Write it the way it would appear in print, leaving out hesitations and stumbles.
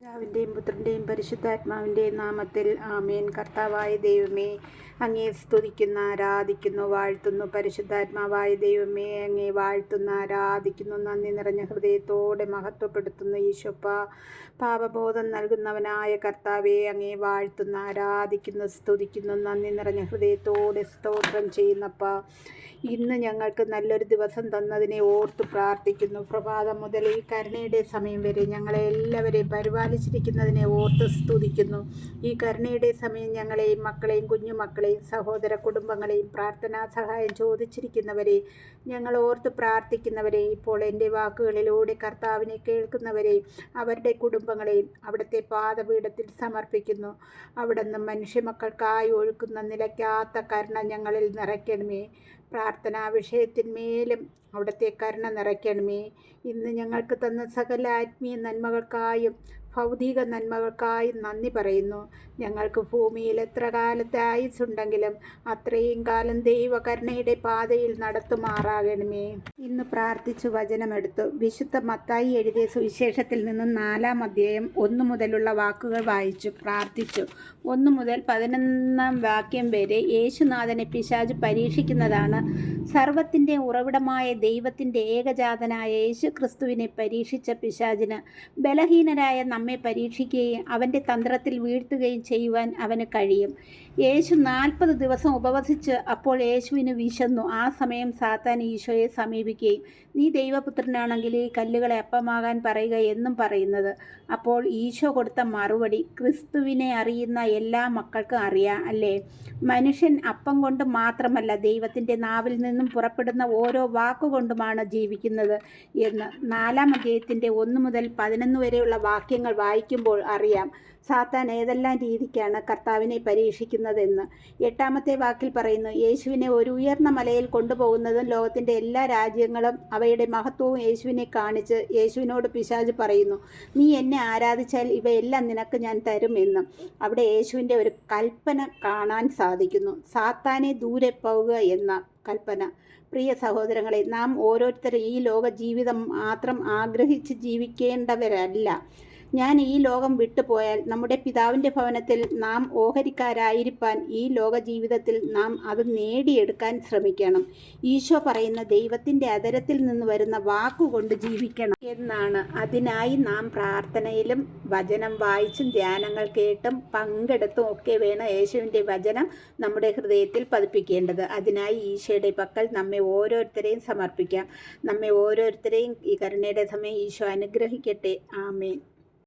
പിതാവിൻ്റെയും പുത്രൻ്റെയും പരിശുദ്ധാത്മാവിൻ്റെയും നാമത്തിൽ ആമേൻ. കർത്താവായ ദൈവമേ, അങ്ങേ സ്തുതിക്കുന്നു, ആരാധിക്കുന്നു, വാഴ്ത്തുന്നു. പരിശുദ്ധാത്മാവായ ദൈവമേ, അങ്ങേ വാഴ്ത്തുന്നു, ആരാധിക്കുന്നു, നന്ദി നിറഞ്ഞ ഹൃദയത്തോടെ മഹത്വപ്പെടുത്തുന്നു. ഈശോപ്പ, പാപബോധം നൽകുന്നവനായ കർത്താവെ, അങ്ങേ വാഴ്ത്തുന്നു, ആരാധിക്കുന്നു, സ്തുതിക്കുന്നു, നന്ദി നിറഞ്ഞ ഹൃദയത്തോടെ സ്തോത്രം ചെയ്യുന്നപ്പ. ഇന്ന് ഞങ്ങൾക്ക് നല്ലൊരു ദിവസം തന്നതിനെ ഓർത്ത് പ്രാർത്ഥിക്കുന്നു. പ്രഭാതം മുതൽ ഈ കരുണയുടെ സമയം വരെ ഞങ്ങളെ എല്ലാവരെയും പരിപാലിച്ചിരിക്കുന്നതിനെ ഓർത്ത് സ്തുതിക്കുന്നു. ഈ കരുണയുടെ സമയം ഞങ്ങളെയും മക്കളെയും കുഞ്ഞുമക്കളെയും സഹോദര കുടുംബങ്ങളെയും പ്രാർത്ഥനാ സഹായം ചോദിച്ചിരിക്കുന്നവരെ, ഞങ്ങൾ ഓർത്ത് പ്രാർത്ഥിക്കുന്നവരെ, ഇപ്പോൾ എൻ്റെ വാക്കുകളിലൂടെ കർത്താവിനെ കേൾക്കുന്നവരെയും അവരുടെ കുടുംബങ്ങളെയും അവിടുത്തെ പാദപീഠത്തിൽ സമർപ്പിക്കുന്നു. അവിടുന്ന് മനുഷ്യമക്കൾക്കായി ഒഴുക്കുന്ന നിലയ്ക്കാത്ത കരുണ ഞങ്ങളിൽ നിറയ്ക്കണമേ. പ്രാർത്ഥനാ വിഷയത്തിന്മേലും അവിടുത്തെ കരുണ നിറയ്ക്കണമേ. ഇന്ന് ഞങ്ങൾക്ക് തന്ന സകല ആത്മീയ നന്മകൾക്കായും ഭൗതിക നന്മകൾക്കായും നന്ദി പറയുന്നു. ഞങ്ങൾക്ക് ഭൂമിയിൽ എത്ര കാലത്തെ ആയുസ്സുണ്ടെങ്കിലും അത്രയും കാലം ദൈവകരുണയുടെ പാതയിൽ നടത്തുമാറാകണമേ. ഇന്ന് പ്രാർത്ഥിച്ചു വചനമെടുത്തു. വിശുദ്ധ മത്തായി എഴുതിയ സുവിശേഷത്തിൽ നിന്നും 4-ാം അധ്യായം 1 മുതലുള്ള വാക്കുകൾ വായിച്ചു പ്രാർത്ഥിച്ചു. 1 മുതൽ 11-ാം വാക്യം വരെ യേശുനാഥനെ പിശാച് പരീക്ഷിക്കുന്നതാണ്. സർവത്തിൻ്റെ ഉറവിടമായ ദൈവത്തിൻ്റെ ഏകജാതനായ യേശു ക്രിസ്തുവിനെ പരീക്ഷിച്ച പിശാചിന് ബലഹീനരായ നമ്മെ പരീക്ഷിക്കുകയും അവൻ്റെ തന്ത്രത്തിൽ വീഴ്ത്തുകയും ചെയ്യുവാൻ അവന് കഴിയും. യേശു 40 ദിവസം ഉപവസിച്ച് അപ്പോൾ യേശുവിന് വിശന്നു. ആ സമയം സാത്താൻ ഈശോയെ സമീപിക്കുകയും, നീ ദൈവപുത്രനാണെങ്കിൽ ഈ കല്ലുകളെ അപ്പമാകാൻ പറയുക എന്നും പറയുന്നത്. അപ്പോൾ ഈശോ കൊടുത്ത മറുപടി, ക്രിസ്തുവിനെ അറിയുന്ന എല്ലാ മക്കൾക്കും അറിയാം അല്ലേ? മനുഷ്യൻ അപ്പം കൊണ്ട് മാത്രമല്ല, ദൈവത്തിൻ്റെ നാവിൽ നിന്നും പുറപ്പെടുന്ന ഓരോ വാക്കുകൊണ്ടുമാണ് ജീവിക്കുന്നത് എന്ന് 4-ാം അധ്യായത്തിൻ്റെ 1 മുതൽ 11 വരെയുള്ള വാക്യങ്ങൾ വായിക്കുമ്പോൾ അറിയാം സാത്താൻ ഏതെല്ലാം രീതിക്കാണ് കർത്താവിനെ പരീക്ഷിക്കുന്നതെന്ന്. 8-ാമത്തെ വാക്കിൽ പറയുന്നു, യേശുവിനെ ഒരു ഉയർന്ന മലയിൽ കൊണ്ടുപോകുന്നതും ലോകത്തിൻ്റെ എല്ലാ രാജ്യങ്ങളും അവയുടെ മഹത്വവും യേശുവിനെ കാണിച്ച് യേശുവിനോട് പിശാച് പറയുന്നു, നീ എന്നെ ആരാധിച്ചാൽ ഇവയെല്ലാം നിനക്ക് ഞാൻ തരുമെന്ന്. അവിടെ യേശുവിൻ്റെ ഒരു കൽപ്പന കാണാൻ സാധിക്കുന്നു, സാത്താനെ ദൂരെ പോവുക എന്ന കൽപ്പന. പ്രിയ സഹോദരങ്ങളെ, നാം ഓരോരുത്തരും ഈ ലോക ജീവിതം മാത്രം ആഗ്രഹിച്ച് ജീവിക്കേണ്ടവരല്ല. ഞാൻ ഈ ലോകം വിട്ടുപോയാൽ നമ്മുടെ പിതാവിൻ്റെ ഭവനത്തിൽ നാം ഓഹരിക്കാരായിരിക്കാൻ ഈ ലോക ജീവിതത്തിൽ നാം അത് നേടിയെടുക്കാൻ ശ്രമിക്കണം. ഈശോ പറയുന്ന ദൈവത്തിൻ്റെ അധരത്തിൽ നിന്ന് വരുന്ന വാക്കുകൊണ്ട് ജീവിക്കണം എന്നാണ്. അതിനായി നാം പ്രാർത്ഥനയിലും വചനം വായിച്ചും ധ്യാനങ്ങൾ കേട്ടും പങ്കെടുത്തും ഒക്കെ വേണം യേശുവിൻ്റെ വചനം നമ്മുടെ ഹൃദയത്തിൽ പതിപ്പിക്കേണ്ടത്. അതിനായി ഈശോയുടെ പക്കൽ നമ്മെ ഓരോരുത്തരെയും സമർപ്പിക്കാം. നമ്മെ ഓരോരുത്തരെയും ഈ കരുണയുടെ സമയം ഈശോ അനുഗ്രഹിക്കട്ടെ. ആമേൻ.